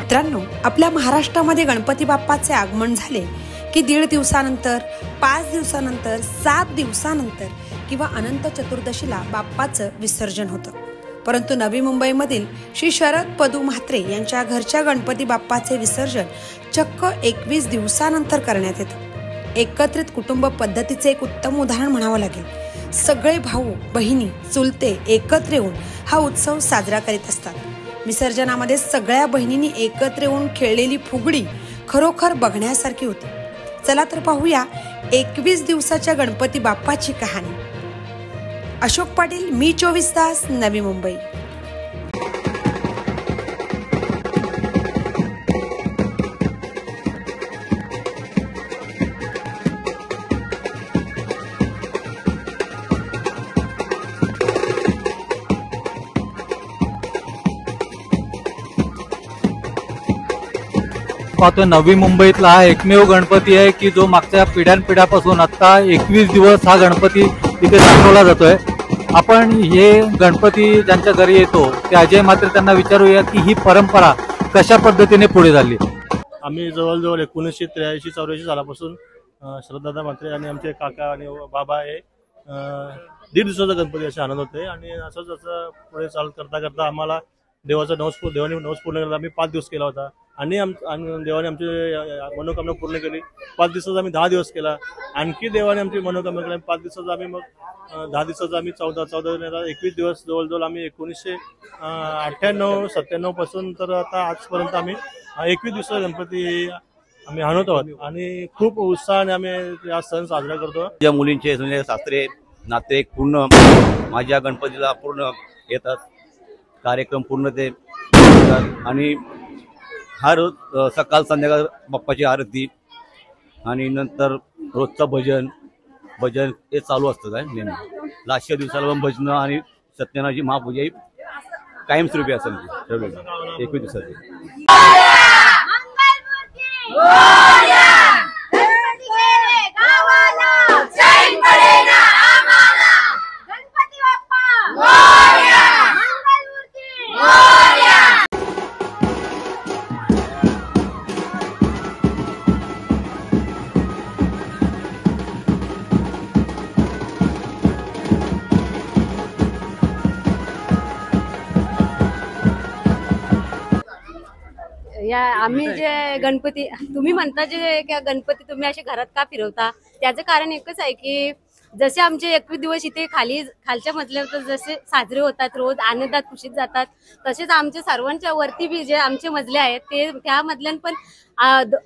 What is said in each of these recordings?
मित्रांनो, आपल्या महाराष्ट्रामध्ये गणपती बाप्पाचे आगमन झाले की 1.5 दिवसानंतर, 5 दिवसानंतर, 7 दिवसानंतर किंवा अनंत चतुर्दशीला बाप्पाचं विसर्जन होतं। परंतु नवी मुंबईमधील श्री शरद पदू म्हात्रे यांच्या घरच्या गणपती बाप्पाचे विसर्जन चक्क 21 दिवसानंतर करण्यात येतं। एकत्रित कुटुंब पद्धतीचे एक उत्तम उदाहरण म्हणावं लागेल। सगळे भाऊ बहिणी चुलते एकत्र येऊन हा उत्सव साजरा करीत असतात। विसर्जनामध्ये सगळ्या बहिणींनी एकत्र येऊन खेळलेली फुगडी खरोखर बघण्यासारखी होती। चला तर पाहूया 21 दिवसाच्या गणपती बाप्पाची कहाणी। अशोक पाटील, मी 24 तास, नवी मुंबई। पाहतोय नवी मुंबईतला हा एकमेव गणपती आहे की जो मागच्या पिढ्यानपिढ्यापासून आता 21 दिवस हा गणपती इथे दाखवला जातोय। आपण हे गणपती ज्यांच्या घरी येतो ते अजय म्हात्रे त्यांना विचारूया की ही परंपरा कशा पद्धतीने पुढे झाली। आम्ही जवळजवळ 1983-84 सालापासून श्रद्धादा म्हात्रे आणि आमचे काका आणि बाबा हे 1.5 दिवसाचा गणपती असे आनंद होते आणि असंच असं पुढे चालत करता करता आम्हाला देवाने नवस पूर्ण केला। आम्ही 5 दिवस केला होता आणि देवाने आमची मनोकामना पूर्ण केली। 5 दिवसाचा आम्ही 10 दिवस केला। आणखी देवाने आमची मनोकामना केली। 5 दिवसाचा आम्ही मग 10 दिवसाचा आम्ही 14 21 दिवस जवळजवळ आम्ही 1998-97 पासून तर आता आजपर्यंत आम्ही 21 दिवसाचा गणपती आम्ही आणत आहोत आणि खूप उत्साहाने आम्ही हा सण साजरा करतो। ज्या मुलींचे सासरे नाते पूर्ण माझ्या गणपतीला पूर्ण येतात, कार्यक्रम पूर्ण ते आणि हर सकाळ संध्याकाळ बाप्पाची आरती आणि नंतर रोजचं भजन हे चालू असतं काय नेहमी। लास्टच्या दिवसाला पण भजन आणि सत्यनारायणची महापूजा ही कायमस्वरूपी असेल 21 दिवसाची। या आम्ही जे गणपती तुम्ही म्हणता जे गणपती तुम्ही असे घरात का फिरवता, त्याचं कारण एकच आहे की जसे आमचे 21 दिवस इथे खालच्या मजल्यावर जसे साजरे होतात, रोज आनंदात खुशीत जातात, तसेच आमच्या सर्वांच्या वरती बी जे आमचे मजले आहेत ते त्या मजल्यान पण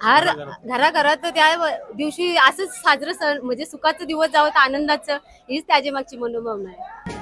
हर घराघरात त्या दिवशी असंच साजरं सण म्हणजे सुखाचं दिवस जावं आनंदाचं, हीच त्याच्या मागची मनोभावना आहे।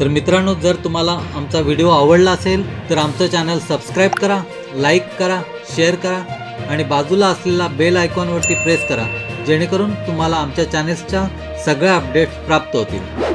तर मित्रांनो, जर तुम्हाला आमचा व्हिडिओ आवडला असेल तर आमचं चॅनल सबस्क्राईब करा, लाईक करा, शेअर करा आणि बाजूला असलेला बेल आयकॉनवरती प्रेस करा, जेणेकरून तुम्हाला आमच्या चॅनल्सच्या सगळ्या अपडेट्स प्राप्त होतील।